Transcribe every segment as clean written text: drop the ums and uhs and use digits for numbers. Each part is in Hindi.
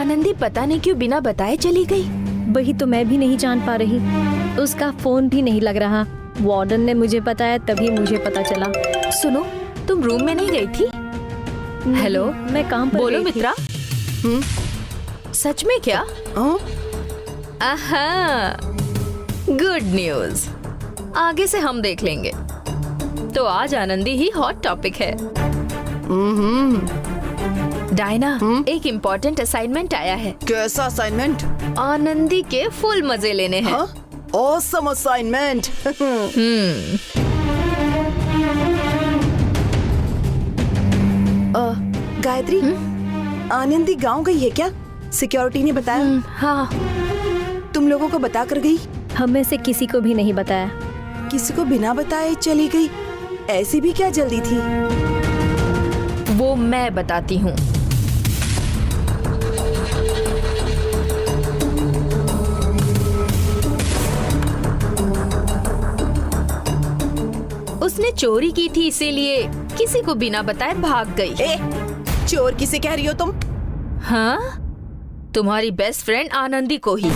आनंदी पता नहीं क्यों बिना बताए चली गई। वही तो मैं भी नहीं जान पा रही। उसका फोन भी नहीं लग रहा। वार्डन ने मुझे बताया तभी मुझे पता चला। सुनो, तुम रूम में नहीं गई थी? हेलो, मैं काम पर बोलो गई थी। मित्रा। सच में क्या? आहा, गुड न्यूज। आगे से हम देख लेंगे। तो आज आनंदी ही हॉट टॉपिक है। डायना, एक इम्पोर्टेंट असाइनमेंट आया है। कैसा असाइनमेंट? आनंदी के फुल मजे लेने हैं। Awesome assignment. गायत्री, आनंदी गांव गई है क्या? सिक्योरिटी ने बताया। हाँ। तुम लोगों को बता कर गई? हम में से किसी को भी नहीं बताया। किसी को बिना बताए चली गई? ऐसी भी क्या जल्दी थी? वो मैं बताती हूँ। उसने चोरी की थी, इसीलिए किसी को बिना बताए भाग गई। चोर किसे कह रही हो तुम? हाँ, तुम्हारी बेस्ट फ्रेंड आनंदी को ही।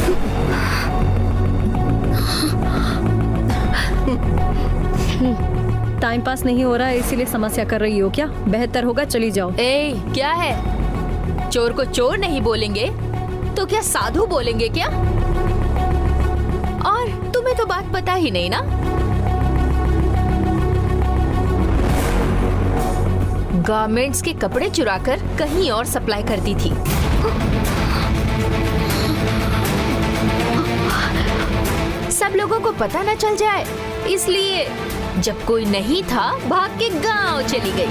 टाइम पास नहीं हो रहा है इसीलिए समस्या कर रही हो क्या? बेहतर होगा चली जाओ। क्या है? चोर को चोर नहीं बोलेंगे तो क्या साधु बोलेंगे क्या? और तुम्हें तो बात पता ही नहीं ना। गारमेंट्स के कपड़े चुराकर कहीं और सप्लाई करती थी। सब लोगों को पता न चल जाए, इसलिए जब कोई नहीं था भाग के गांव चली गई।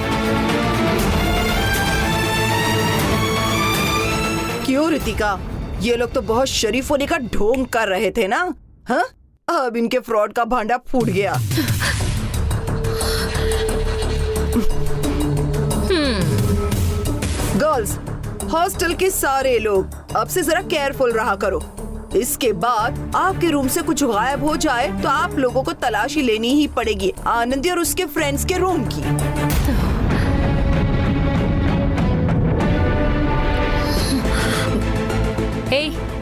क्यों रितिका, ये लोग तो बहुत शरीफ होने का ढोंग कर रहे थे ना? हाँ, अब इनके फ्रॉड का भांडा फूट गया। गर्ल्स, हॉस्टल के सारे लोग अब से जरा केयरफुल रहा करो। इसके बाद आपके रूम से कुछ गायब हो जाए तो आप लोगों को तलाशी लेनी ही पड़ेगी आनंदी और उसके फ्रेंड्स के रूम की।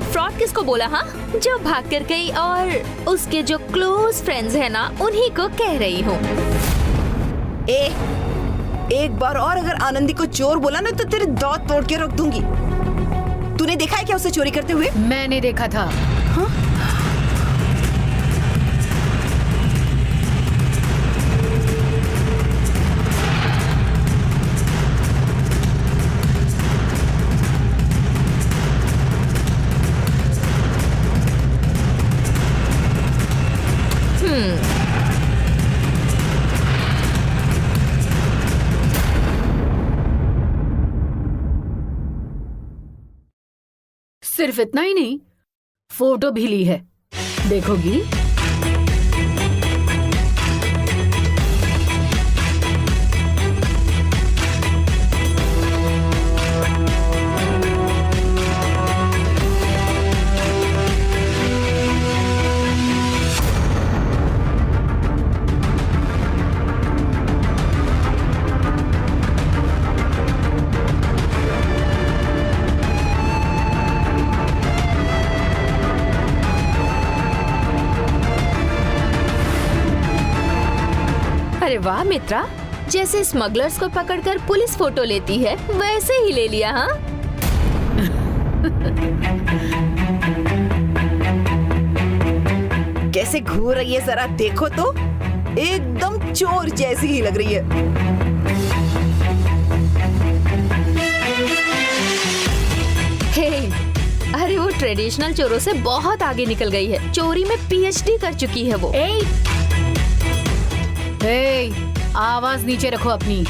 फ्रॉड किसको बोला? हाँ, जो भाग कर गई और उसके जो क्लोज फ्रेंड्स हैं ना, उन्हीं को कह रही हूँ। एक बार और अगर आनंदी को चोर बोला ना तो तेरे दांत तोड़ के रख दूंगी। तूने देखा है क्या उसे चोरी करते हुए? मैंने देखा था। हाँ? सिर्फ इतना ही नहीं, फोटो भी ली है, देखोगी? अरे वाह मित्रा, जैसे स्मगलर्स को पकड़कर पुलिस फोटो लेती है वैसे ही ले लिया। हाँ, कैसे घूर रही है जरा देखो तो, एकदम चोर जैसी ही लग रही है। अरे वो ट्रेडिशनल चोरों से बहुत आगे निकल गई है। चोरी में पीएचडी कर चुकी है वो। आवाज नीचे रखो अपनी।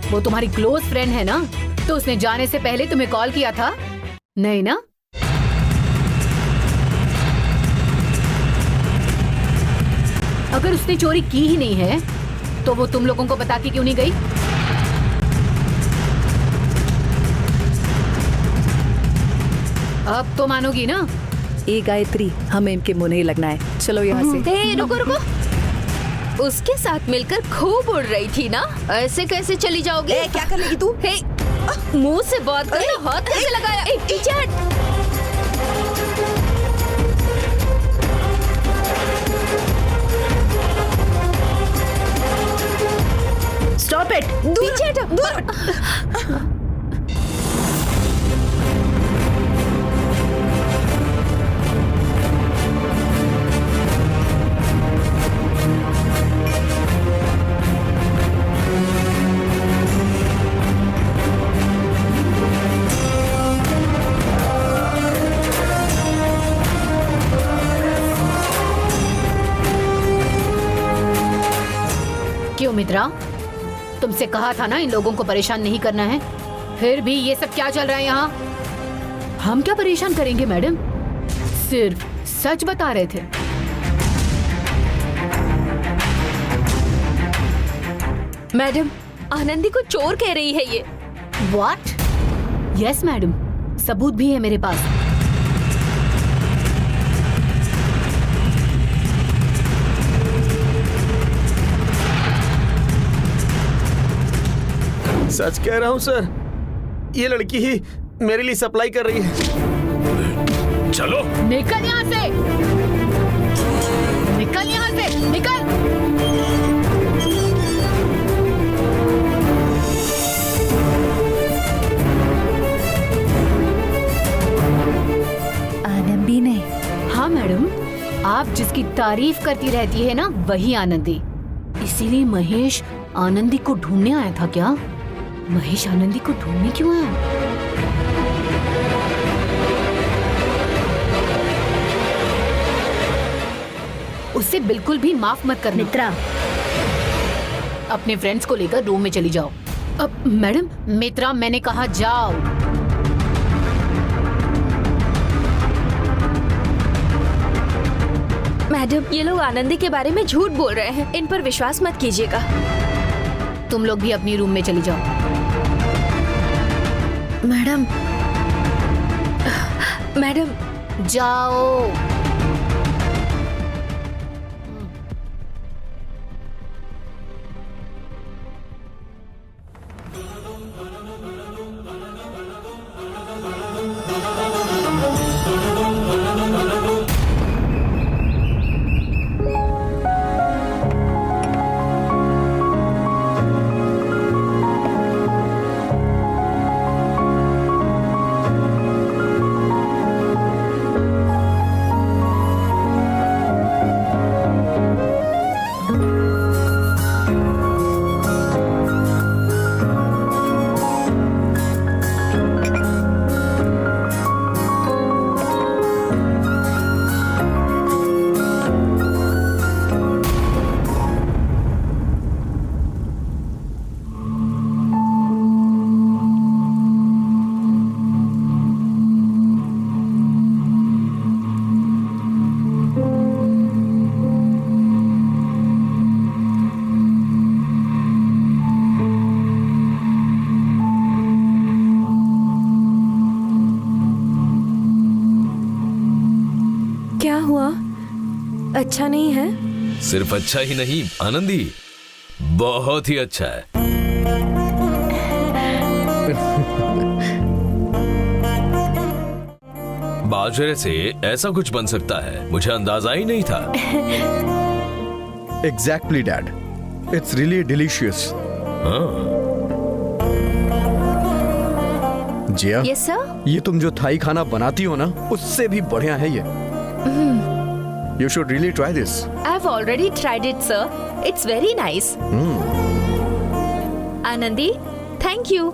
वो तुम्हारी क्लोज फ्रेंड है ना, तो उसने जाने से पहले तुम्हें कॉल किया था नहीं ना? अगर उसने चोरी की ही नहीं है तो वो तुम लोगों को बता के क्यों नहीं गई? अब तो मानोगी ना? गायत्री, हमें इनके मुंह नहीं लगना है। चलो यहाँ से। रुको रुको, उसके साथ मिलकर खूब उड़ रही थी ना, ऐसे कैसे चली जाओगी? क्या कर लेगी तू? मुंह से बात कर, हाथ कैसे लगाया? पीछे हट। Stop it. पीछे हटो। क्यों मित्रा, तुमसे कहा था ना इन लोगों को परेशान नहीं करना है, फिर भी ये सब क्या चल रहा है यहाँ? हम क्या परेशान करेंगे मैडम, सिर्फ सच बता रहे थे। मैडम, आनंदी को चोर कह रही है ये। व्हाट? यस मैडम, सबूत भी है मेरे पास। सच कह रहा हूँ सर, ये लड़की ही मेरे लिए सप्लाई कर रही है। चलो निकल यहाँ से, निकल यहाँ से, निकल। आनंदी ने? हाँ मैडम, आप जिसकी तारीफ करती रहती है ना, वही आनंदी। इसीलिए महेश आनंदी को ढूंढने आया था क्या? महेश आनंदी को ढूंढने क्यों आया? उसे बिल्कुल भी माफ मत करना। मित्रा, अपने फ्रेंड्स को लेकर रूम में चली जाओ। अब मैडम, मित्रा मैंने कहा जाओ। मैडम, ये लोग आनंदी के बारे में झूठ बोल रहे हैं, इन पर विश्वास मत कीजिएगा। तुम लोग भी अपनी रूम में चली जाओ। मैडम, मैडम, जाओ। क्या हुआ? अच्छा नहीं है? सिर्फ अच्छा ही नहीं आनंदी, बहुत ही अच्छा है। बाजरे से ऐसा कुछ बन सकता है, मुझे अंदाजा ही नहीं था। Exactly, Dad. It's really delicious. Jiya, yes sir. ये तुम जो थाई खाना बनाती हो ना, उससे भी बढ़िया है ये। You should really try this. I've already tried it, sir. It's very nice. Anandi, thank you.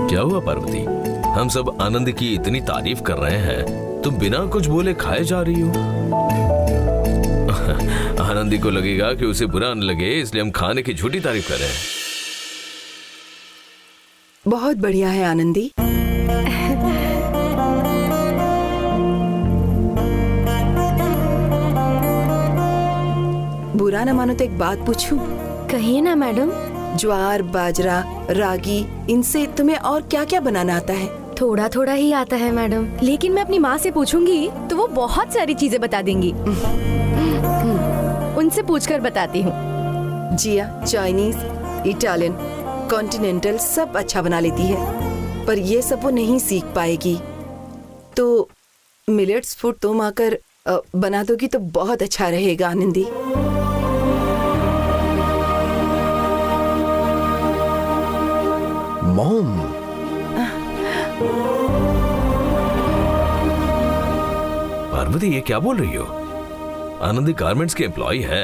क्या हुआ पार्वती, हम सब आनंद की इतनी तारीफ कर रहे हैं, तुम बिना कुछ बोले खाए जा रही हो। आनंदी को लगेगा कि उसे बुरा न लगे, इसलिए हम खाने की झूठी तारीफ कर रहे हैं। बहुत बढ़िया है आनंदी। बुरा न मानो तो एक बात पूछूं? कहिए ना मैडम। ज्वार, बाजरा, रागी, इनसे तुम्हें और क्या क्या बनाना आता है? थोड़ा थोड़ा ही आता है मैडम, लेकिन मैं अपनी माँ से पूछूंगी तो वो बहुत सारी चीजें बता देंगी। उनसे पूछकर बताती हूँ। जिया चाइनीज, इटालियन, कॉन्टिनेंटल सब अच्छा बना लेती है, पर ये सब वो नहीं सीख पाएगी। तो मिलेट्स फूड तुम आकर बना दोगी तो बहुत अच्छा रहेगा आनंदी। मॉम, पार्वती ये क्या बोल रही हो? आनंदी गारमेंट्स के एम्प्लॉय है।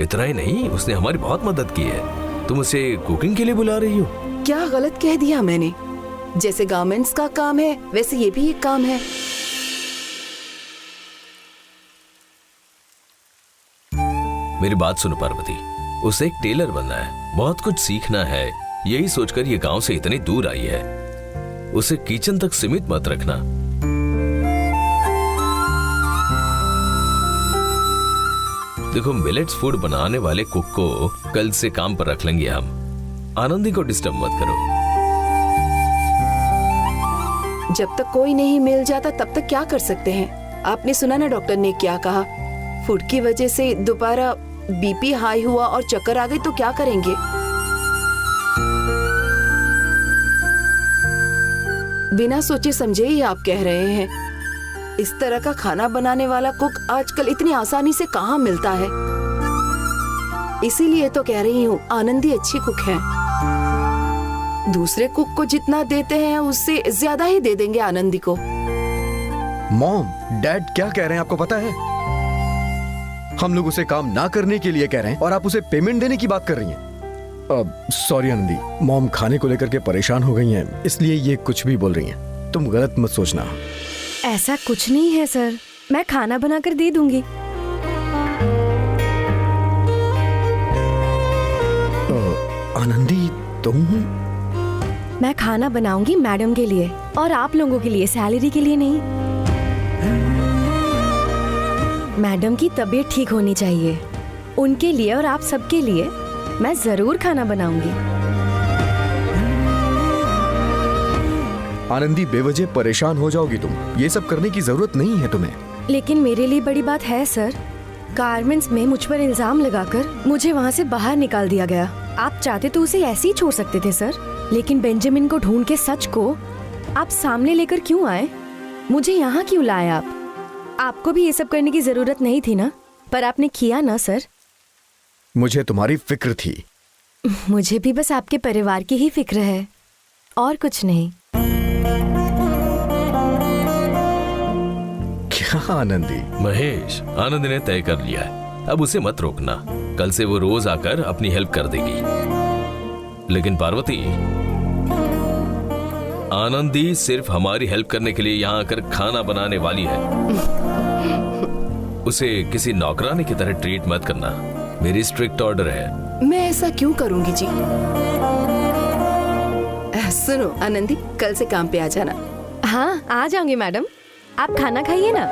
इतना ही नहीं, उसने हमारी बहुत मदद की है। तुम उसे कुकिंग के लिए बुला रही हो? क्या गलत कह दिया मैंने? जैसे गारमेंट्स का काम है वैसे ये भी एक काम है। मेरी बात सुनो पार्वती, उसे एक टेलर बनना है, बहुत कुछ सीखना है। यही सोचकर ये गांव से इतनी दूर आई है। उसे किचन तक सीमित मत रखना। देखो, मिलेट्स फूड बनाने वाले कुक को कल से काम पर रख लेंगे हम। आनंदी को डिस्टर्ब मत करो। जब तक कोई नहीं मिल जाता तब तक क्या कर सकते हैं? आपने सुना ना डॉक्टर ने क्या कहा? फूड की वजह से दोबारा बीपी हाई हुआ और चक्कर आ गई तो क्या करेंगे? बिना सोचे समझे ही आप कह रहे हैं। इस तरह का खाना बनाने वाला कुक आजकल इतनी आसानी से कहाँ मिलता है। इसीलिए तो कह रही हूँ आनंदी अच्छी कुक है। दूसरे कुक को जितना देते हैं उससे ज्यादा ही दे देंगे आनंदी को। मॉम, डैड क्या कह रहे हैं आपको पता है? हम लोग उसे काम ना करने के लिए कह रहे हैं और आप उसे पेमेंट देने की बात कर रही हैं। सॉरी आनंदी, मॉम खाने को लेकर के परेशान हो गई हैं, इसलिए ये कुछ भी बोल रही हैं। तुम गलत मत सोचना। ऐसा कुछ नहीं है सर, मैं खाना बनाकर दे दूंगी। आनंदी तुम? मैं खाना बनाऊंगी मैडम के लिए और आप लोगों के लिए, सैलरी के लिए नहीं। मैडम की तबीयत ठीक होनी चाहिए, उनके लिए और आप सबके लिए मैं जरूर खाना बनाऊंगी। आनंदी बेवजह परेशान हो जाओगी तुम, ये सब करने की जरूरत नहीं है तुम्हें। लेकिन मेरे लिए बड़ी बात है सर, गारमेंट्स में मुझ पर इल्जाम लगाकर मुझे वहाँ से बाहर निकाल दिया गया। आप चाहते तो उसे ऐसे ही छोड़ सकते थे सर, लेकिन बेंजामिन को ढूंढ के सच को आप सामने लेकर क्यों आए? मुझे यहाँ क्यों लाए आप? आपको भी ये सब करने की जरूरत नहीं थी ना, पर आपने किया ना सर। मुझे तुम्हारी फिक्र थी। मुझे भी बस आपके परिवार की ही फिक्र है और कुछ नहीं। क्या आनंदी? महेश, आनंद ने तय कर लिया है, अब उसे मत रोकना। कल से वो रोज आकर अपनी हेल्प कर देगी। लेकिन पार्वती, आनंदी सिर्फ हमारी हेल्प करने के लिए यहाँ आकर खाना बनाने वाली है। उसे किसी नौकरानी की तरह ट्रीट मत करना, मेरी स्ट्रिक्ट ऑर्डर है। मैं ऐसा क्यों करूंगी जी? सुनो आनंदी, कल से काम पे आ जाना। हाँ, आ जाऊंगी मैडम। आप खाना खाइए ना।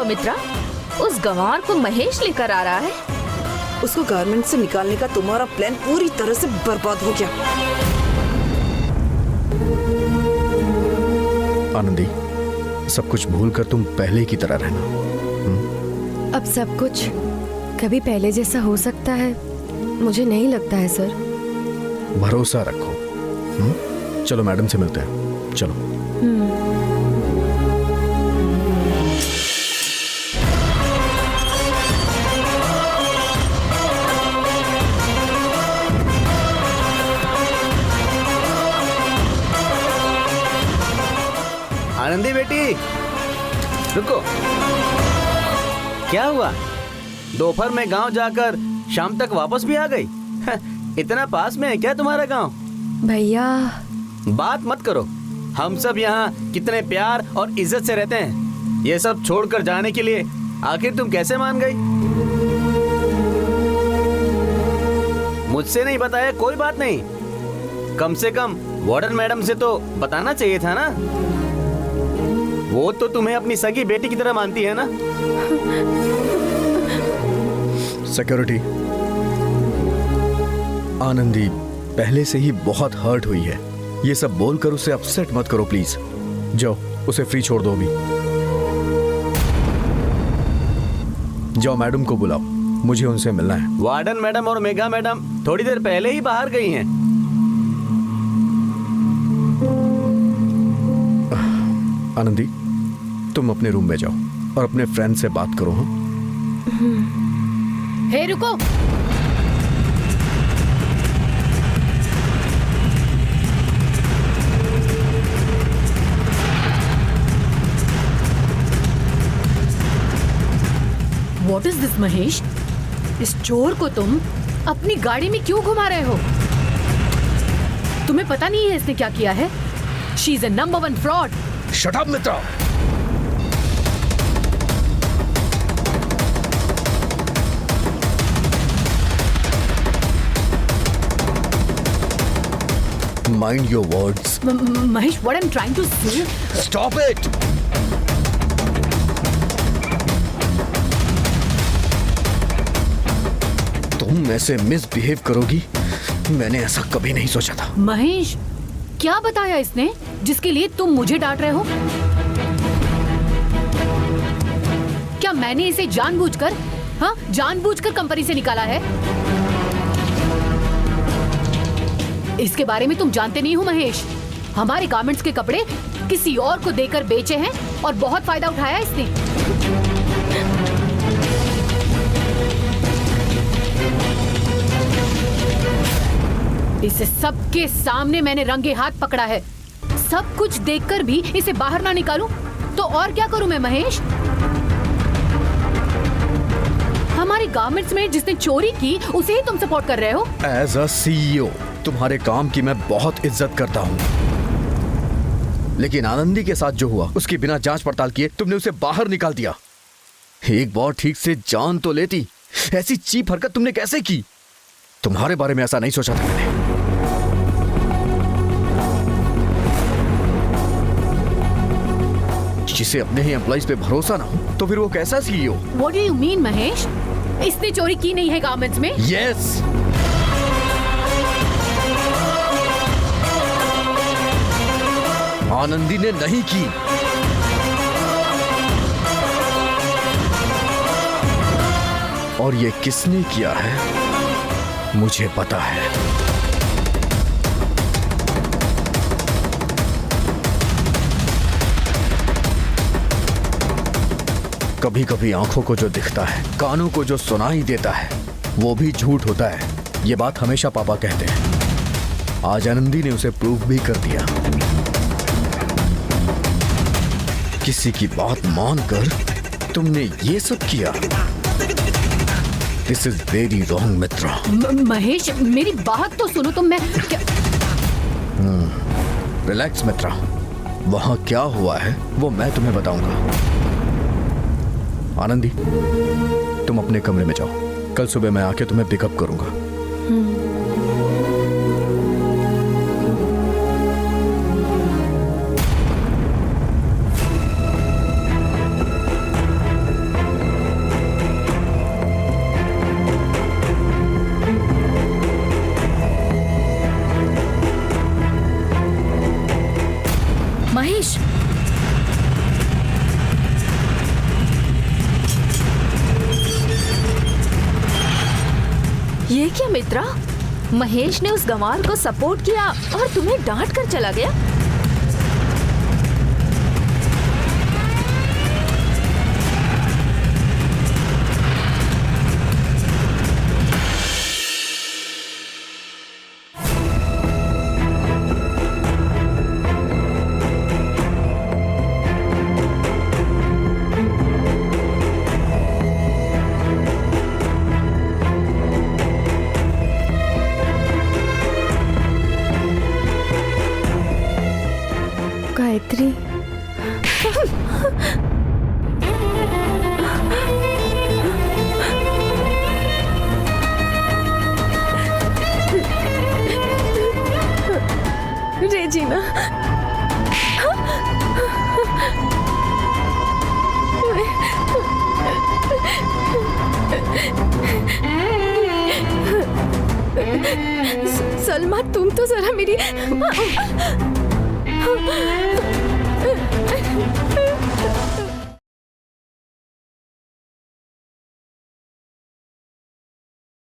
मित्रा, उस गंवार को महेश लेकर आ रहा है। उसको गारमेंट से निकालने का तुम्हारा प्लान पूरी तरह से बर्बाद हो गया। आनंदी, सब कुछ भूल कर तुम पहले की तरह रहना। अब सब कुछ कभी पहले जैसा हो सकता है? मुझे नहीं लगता है सर। भरोसा रखो। चलो मैडम से मिलते हैं, चलो। रुको, क्या हुआ? दोपहर में गांव जाकर शाम तक वापस भी आ गई? इतना पास में है क्या तुम्हारा गांव? भैया बात मत करो। हम सब यहाँ कितने प्यार और इज्जत से रहते हैं। ये सब छोड़कर जाने के लिए आखिर तुम कैसे मान गई? मुझसे नहीं बताया कोई बात नहीं, कम से कम वार्डन मैडम से तो बताना चाहिए था ना। वो तो तुम्हें अपनी सगी बेटी की तरह मानती है ना। सिक्योरिटी, आनंदी पहले से ही बहुत हर्ट हुई है। ये सब बोलकर उसे अपसेट मत करो प्लीज। जाओ, उसे फ्री छोड़ दो अभी। जाओ, मैडम को बुलाओ, मुझे उनसे मिलना है। वार्डन मैडम और मेघा मैडम थोड़ी देर पहले ही बाहर गई हैं। आनंदी, तुम अपने रूम में जाओ और अपने फ्रेंड से बात करो। हाँ, हे रुको, व्हाट इज दिस महेश? इस चोर को तुम अपनी गाड़ी में क्यों घुमा रहे हो? तुम्हें पता नहीं है इसने क्या किया है? She is a number 1 fraud. Shut up Mitra. Mind your words. Mahesh, what I'm trying to say? Stop it! तुम ऐसे मिसबिहेव करोगी, मैंने ऐसा कभी नहीं सोचा था। महेश, क्या बताया इसने जिसके लिए तुम मुझे डांट रहे हो? क्या मैंने इसे जानबूझकर, हाँ, जानबूझकर कंपनी से निकाला है? इसके बारे में तुम जानते नहीं हो महेश। हमारे गारमेंट्स के कपड़े किसी और को देकर बेचे हैं और बहुत फायदा उठाया इसने। इसे सबके सामने मैंने रंगे हाथ पकड़ा है। सब कुछ देखकर भी इसे बाहर ना निकालूं तो और क्या करूं मैं महेश? हमारे गारमेंट्स में जिसने चोरी की उसे ही तुम सपोर्ट कर रहे हो। एज अ CEO तुम्हारे काम की मैं बहुत इज्जत करता हूँ, लेकिन आनंदी के साथ जो हुआ उसकी बिना जांच पड़ताल किए तुमने उसे बाहर निकाल दिया। एक बार ठीक से जान तो लेती। ऐसी चीप हरकत तुमने कैसे की? तुम्हारे बारे में ऐसा नहीं सोचा था मैंने। जिसे अपने ही एम्प्लॉइज पे भरोसा ना हो तो फिर वो कैसा CEO? What do you mean Mahesh? इसने चोरी की नहीं है गारमेंट्स में? Yes! आनंदी ने नहीं की। और ये किसने किया है मुझे पता है। कभी कभी आंखों को जो दिखता है, कानों को जो सुनाई देता है, वो भी झूठ होता है। ये बात हमेशा पापा कहते हैं। आज आनंदी ने उसे प्रूव भी कर दिया। किसी की बात मानकर तुमने ये सब किया। दिस इज वेरी रॉन्ग मित्रा। महेश, मेरी बात तो सुनो तुम। मैं क्या... रिलैक्स मित्रा, वहां क्या हुआ है वो मैं तुम्हें बताऊंगा। आनंदी, तुम अपने कमरे में जाओ। कल सुबह मैं आके तुम्हें पिकअप करूंगा। महेश, ये क्या मित्रा? महेश ने उस गंवार को सपोर्ट किया और तुम्हें डांट कर चला गया। सलमा तुम तो जरा मेरी